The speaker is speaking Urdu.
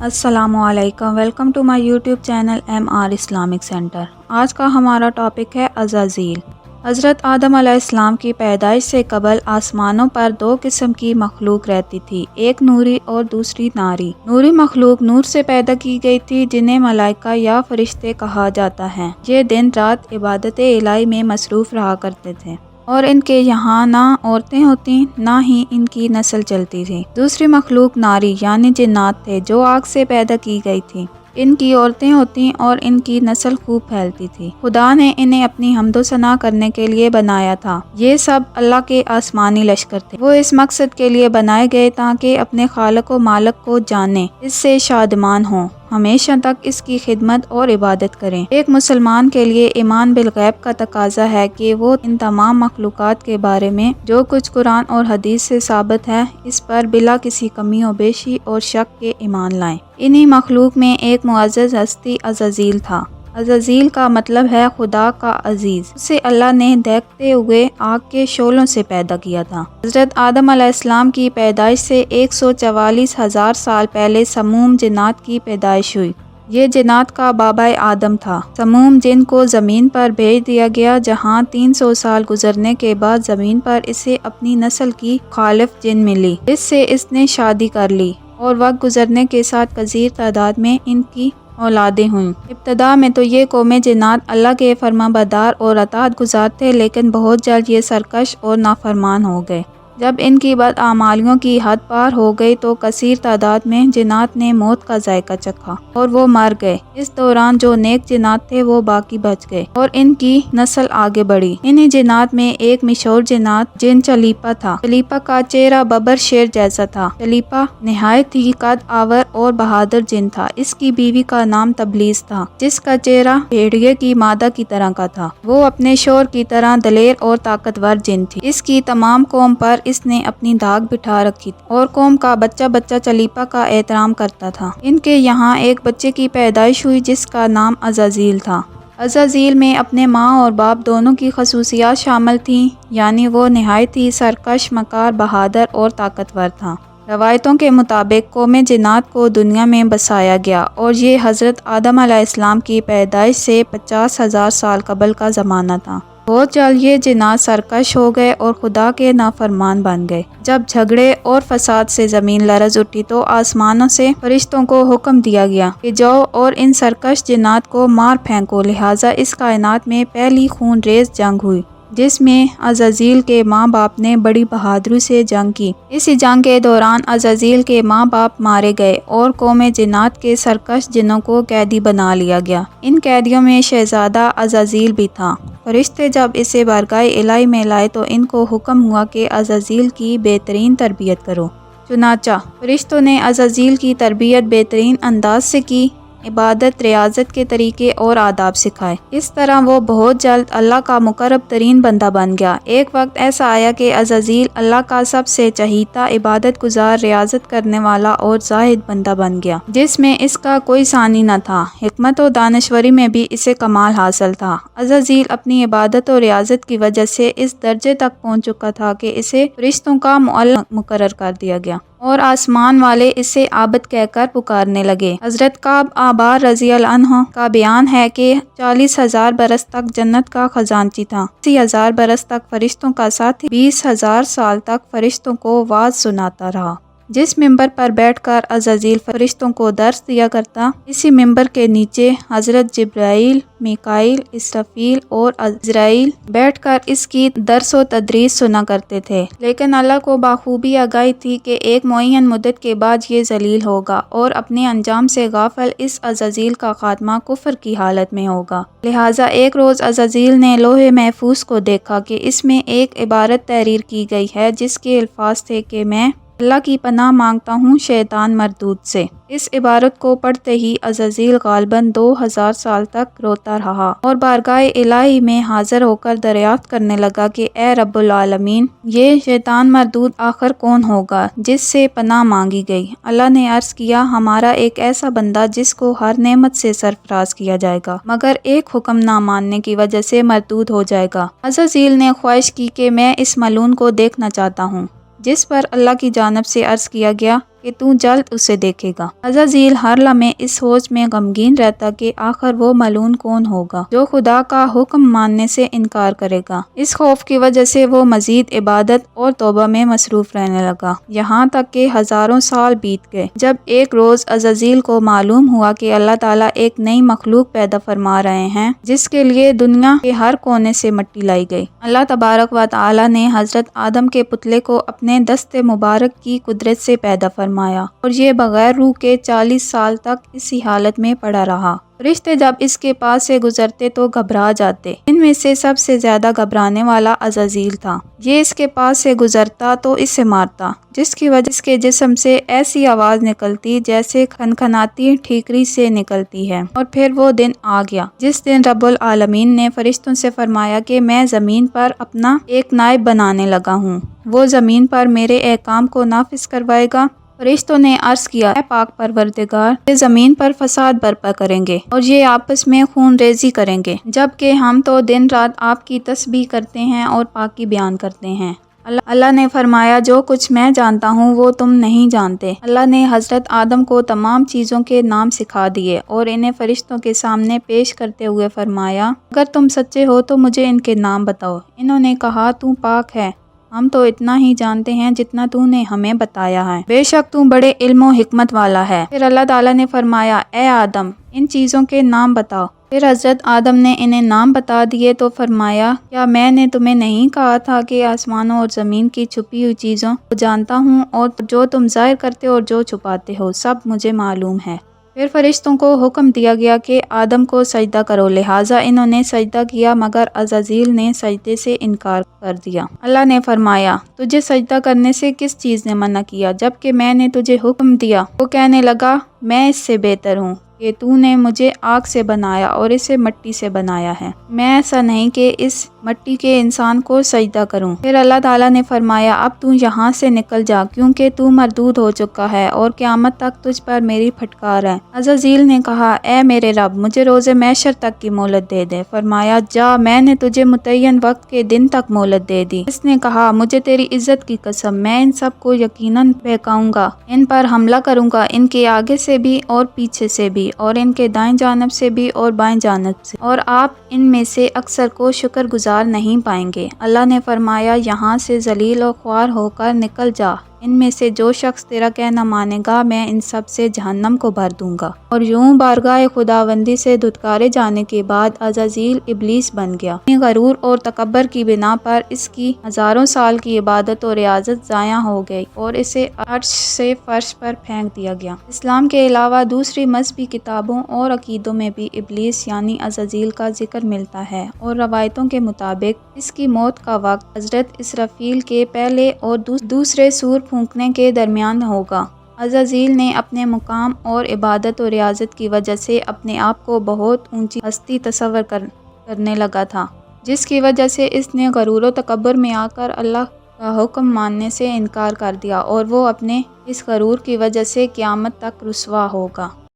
السلام علیکم، welcome to my YouTube channel MR Islamic centre. آج کا ہمارا ٹاپک ہے عزازیل۔ حضرت آدم علیہ السلام کی پیدائش سے قبل آسمانوں پر دو قسم کی مخلوق رہتی تھی، ایک نوری اور دوسری ناری۔ نوری مخلوق نور سے پیدا کی گئی تھی جنہیں ملائکہ یا فرشتے کہا جاتا ہے۔ یہ دن رات عبادت الہی میں مصروف رہا کرتے تھے اور ان کے یہاں نہ عورتیں ہوتی نہ ہی ان کی نسل چلتی تھی۔ دوسری مخلوق ناری یعنی جنات تھے جو آگ سے پیدا کی گئی تھی۔ ان کی عورتیں ہوتی اور ان کی نسل خوب پھیلتی تھی۔ خدا نے انہیں اپنی حمد و ثنا کرنے کے لیے بنایا تھا۔ یہ سب اللہ کے آسمانی لشکر تھے۔ وہ اس مقصد کے لیے بنائے گئے تاکہ اپنے خالق و مالک کو جانیں، اس سے شادمان ہوں، ہمیشہ تک اس کی خدمت اور عبادت کریں۔ ایک مسلمان کے لیے ایمان بالغیب کا تقاضا ہے کہ وہ ان تمام مخلوقات کے بارے میں جو کچھ قرآن اور حدیث سے ثابت ہے اس پر بلا کسی کمی و بیشی اور شک کے ایمان لائیں۔ انہی مخلوق میں ایک معزز ہستی عزازیل تھا۔ عزازیل کا مطلب ہے خدا کا عزیز۔ اسے اللہ نے دہکتے ہوئے آگ کے شعلوں سے پیدا کیا تھا۔ حضرت آدم علیہ السلام کی پیدائش سے 144,000 سال پہلے سموم جنات کی پیدائش ہوئی۔ یہ جنات کا بابا آدم تھا۔ سموم جن کو زمین پر بھیج دیا گیا جہاں 300 سال گزرنے کے بعد زمین پر اسے اپنی نسل کی مخالف جن ملی، جس سے اس نے شادی کر لی اور وقت گزرنے کے ساتھ کثیر تعداد میں ان کی اولادیں ہوئیں۔ ابتدا میں تو یہ قوم جنات اللہ کے فرما بردار اور اطاعت گزار تھے، لیکن بہت جلد یہ سرکش اور نافرمان ہو گئے۔ جب ان کی بداعمالیوں کی حد پار ہو گئی تو کثیر تعداد میں جنات نے موت کا ذائقہ چکھا اور وہ مر گئے۔ اس دوران جو نیک جنات تھے وہ باقی بچ گئے اور ان کی نسل آگے بڑھی۔ انہی جنات میں ایک مشہور جنات جن چلیپا تھا۔ چلیپا کا چہرہ ببر شیر جیسا تھا۔ چلیپا نہایت ہی قد آور اور بہادر جن تھا۔ اس کی بیوی کا نام تبلیس تھا جس کا چہرہ بھیڑیے کی مادہ کی طرح کا تھا۔ وہ اپنے شوہر کی طرح دلیر اور طاقتور جن تھی۔ اس کی تمام قوم پر اس نے اپنی دھاک بٹھا رکھی تھی اور قوم کا بچہ بچہ چلیپا کا احترام کرتا تھا۔ ان کے یہاں ایک بچے کی پیدائش ہوئی جس کا نام عزازیل تھا۔ عزازیل میں اپنے ماں اور باپ دونوں کی خصوصیات شامل تھیں، یعنی وہ نہایت ہی سرکش، مکار، بہادر اور طاقتور تھا۔ روایتوں کے مطابق قوم جنات کو دنیا میں بسایا گیا اور یہ حضرت آدم علیہ السلام کی پیدائش سے 50,000 سال قبل کا زمانہ تھا۔ بہت جلد یہ جنات سرکش ہو گئے اور خدا کے نافرمان بن گئے۔ جب جھگڑے اور فساد سے زمین لرز اٹھی تو آسمانوں سے فرشتوں کو حکم دیا گیا کہ جاؤ اور ان سرکش جنات کو مار پھینکو۔ لہٰذا اس کائنات میں پہلی خون ریز جنگ ہوئی جس میں عزازیل کے ماں باپ نے بڑی بہادری سے جنگ کی۔ اسی جنگ کے دوران عزازیل کے ماں باپ مارے گئے اور قوم جنات کے سرکش جنوں کو قیدی بنا لیا گیا۔ ان قیدیوں میں شہزادہ عزازیل بھی تھا۔ فرشتے جب اسے بارگاہ الہی میں لائے تو ان کو حکم ہوا کہ عزازیل کی بہترین تربیت کرو۔ چنانچہ فرشتوں نے عزازیل کی تربیت بہترین انداز سے کی، عبادت، ریاضت کے طریقے اور آداب سکھائے۔ اس طرح وہ بہت جلد اللہ کا مقرب ترین بندہ بن گیا۔ ایک وقت ایسا آیا کہ عزازیل اللہ کا سب سے چہیتا، عبادت گزار، ریاضت کرنے والا اور زاہد بندہ بن گیا جس میں اس کا کوئی ثانی نہ تھا۔ حکمت و دانشوری میں بھی اسے کمال حاصل تھا۔ عزازیل اپنی عبادت و ریاضت کی وجہ سے اس درجے تک پہنچ چکا تھا کہ اسے فرشتوں کا معلم مقرر کر دیا گیا اور آسمان والے اسے عابد کہہ کر پکارنے لگے۔ حضرت کعب احبار رضی اللہ عنہ کا بیان ہے کہ 40,000 برس تک جنت کا خزانچی تھا، 80,000 برس تک فرشتوں کا ساتھی، 20,000 سال تک فرشتوں کو واعظ سناتا رہا۔ جس ممبر پر بیٹھ کر عزازیل فرشتوں کو درس دیا کرتا، اسی ممبر کے نیچے حضرت جبرائیل، میکائیل، اسرافیل اور عزرائیل بیٹھ کر اس کی درس و تدریس سنا کرتے تھے۔ لیکن اللہ کو بخوبی آگاہی تھی کہ ایک معین مدت کے بعد یہ ذلیل ہوگا اور اپنے انجام سے غافل اس عزازیل کا خاتمہ کفر کی حالت میں ہوگا۔ لہٰذا ایک روز عزازیل نے لوح محفوظ کو دیکھا کہ اس میں ایک عبارت تحریر کی گئی ہے جس کے الفاظ تھے کہ میں اللہ کی پناہ مانگتا ہوں شیطان مردود سے۔ اس عبارت کو پڑھتے ہی عزازیل غالباً 2000 سال تک روتا رہا اور بارگاہ الہی میں حاضر ہو کر دریافت کرنے لگا کہ اے رب العالمین، یہ شیطان مردود آخر کون ہوگا جس سے پناہ مانگی گئی؟ اللہ نے عرض کیا، ہمارا ایک ایسا بندہ جس کو ہر نعمت سے سرفراز کیا جائے گا مگر ایک حکم نہ ماننے کی وجہ سے مردود ہو جائے گا۔ عزازیل نے خواہش کی کہ میں اس ملعون کو دیکھنا چاہتا ہوں، جس پر اللہ کی جانب سے عرض کیا گیا، کہ تو جلد اسے دیکھے گا۔ عزازیل ہر لمحے اس سوچ میں غمگین رہتا کہ آخر وہ ملعون کون ہوگا جو خدا کا حکم ماننے سے انکار کرے گا۔ اس خوف کی وجہ سے وہ مزید عبادت اور توبہ میں مصروف رہنے لگا، یہاں تک کہ ہزاروں سال بیت گئے۔ جب ایک روز عزازیل کو معلوم ہوا کہ اللہ تعالیٰ ایک نئی مخلوق پیدا فرما رہے ہیں جس کے لیے دنیا کے ہر کونے سے مٹی لائی گئی، اللہ تبارک و تعالیٰ نے حضرت آدم کے پتلے کو اپنے دست مبارک کی قدرت سے پیدا فرمایا اور یہ بغیر روح کے 40 سال تک اسی حالت میں پڑا رہا۔ فرشتے جب اس کے پاس سے گزرتے تو گھبرا جاتے۔ ان میں سے سب سے زیادہ گھبرانے والا عزازیل تھا۔ یہ اس کے پاس سے گزرتا تو اسے مارتا، جس کی وجہ سے جسم سے ایسی آواز نکلتی جیسے کھنکھناتی ٹھیکری سے نکلتی ہے۔ اور پھر وہ دن آ گیا جس دن رب العالمین نے فرشتوں سے فرمایا کہ میں زمین پر اپنا ایک نائب بنانے لگا ہوں، وہ زمین پر میرے احکام کو نافذ کروائے گا۔ فرشتوں نے عرض کیا، اے پاک پروردگار، یہ زمین پر فساد برپا کریں گے اور یہ آپس میں خون ریزی کریں گے، جبکہ ہم تو دن رات آپ کی تسبیح کرتے ہیں اور پاکی بیان کرتے ہیں۔ اللہ نے فرمایا، جو کچھ میں جانتا ہوں وہ تم نہیں جانتے۔ اللہ نے حضرت آدم کو تمام چیزوں کے نام سکھا دیے اور انہیں فرشتوں کے سامنے پیش کرتے ہوئے فرمایا، اگر تم سچے ہو تو مجھے ان کے نام بتاؤ۔ انہوں نے کہا، تو پاک ہے، ہم تو اتنا ہی جانتے ہیں جتنا تو نے ہمیں بتایا ہے، بے شک تو بڑے علم و حکمت والا ہے۔ پھر اللہ تعالیٰ نے فرمایا، اے آدم، ان چیزوں کے نام بتاؤ۔ پھر حضرت آدم نے انہیں نام بتا دیے تو فرمایا، کیا میں نے تمہیں نہیں کہا تھا کہ آسمانوں اور زمین کی چھپی ہوئی چیزوں کو جانتا ہوں، اور جو تم ظاہر کرتے اور جو چھپاتے ہو سب مجھے معلوم ہے۔ پھر فرشتوں کو حکم دیا گیا کہ آدم کو سجدہ کرو، لہٰذا انہوں نے سجدہ کیا مگر عزازیل نے سجدے سے انکار کر دیا۔ اللہ نے فرمایا، تجھے سجدہ کرنے سے کس چیز نے منع کیا جبکہ میں نے تجھے حکم دیا؟ وہ کہنے لگا، میں اس سے بہتر ہوں کہ تو نے مجھے آگ سے بنایا اور اسے مٹی سے بنایا ہے، میں ایسا نہیں کہ اس مٹی کے انسان کو سجدہ کروں۔ پھر اللہ تعالیٰ نے فرمایا، اب تو یہاں سے نکل جا کیونکہ تو مردود ہو چکا ہے اور قیامت تک تجھ پر میری پھٹکار ہے۔ عزازیل نے کہا، اے میرے رب، مجھے روز محشر تک کی مہلت دے دے۔ فرمایا، جا، میں نے تجھے متعین وقت کے دن تک مہلت دے دی۔ اس نے کہا، مجھے تیری عزت کی قسم، میں ان سب کو یقیناً بہکاؤں گا، ان پر حملہ کروں گا، ان کے آگے سے بھی اور پیچھے سے بھی، اور ان کے دائیں جانب سے بھی اور بائیں جانب سے، اور آپ ان میں سے اکثر کو شکر گزار نہیں پائیں گے۔ اللہ نے فرمایا، یہاں سے ذلیل و خوار ہو کر نکل جا، ان میں سے جو شخص تیرا کہنا مانے گا میں ان سب سے جہنم کو بھر دوں گا۔ اور یوں بارگاہ خداوندی سے دھتکارے جانے کے بعد عزازیل ابلیس بن گیا۔ اپنی غرور اور تکبر کی بنا پر اس کی ہزاروں سال کی عبادت اور ریاضت ضائع ہو گئی اور اسے عرش سے فرش پر پھینک دیا گیا۔ اسلام کے علاوہ دوسری مذہبی کتابوں اور عقیدوں میں بھی ابلیس یعنی عزازیل کا ذکر ملتا ہے، اور روایتوں کے مطابق اس کی موت کا وقت حضرت اسرافیل کے پہلے اور دوسرے سور پھونکنے کے درمیان ہوگا۔ عزازیل نے اپنے مقام اور عبادت و ریاضت کی وجہ سے اپنے آپ کو بہت اونچی ہستی تصور کرنے لگا تھا، جس کی وجہ سے اس نے غرور و تکبر میں آ کر اللہ کا حکم ماننے سے انکار کر دیا، اور وہ اپنے اس غرور کی وجہ سے قیامت تک رسوا ہوگا۔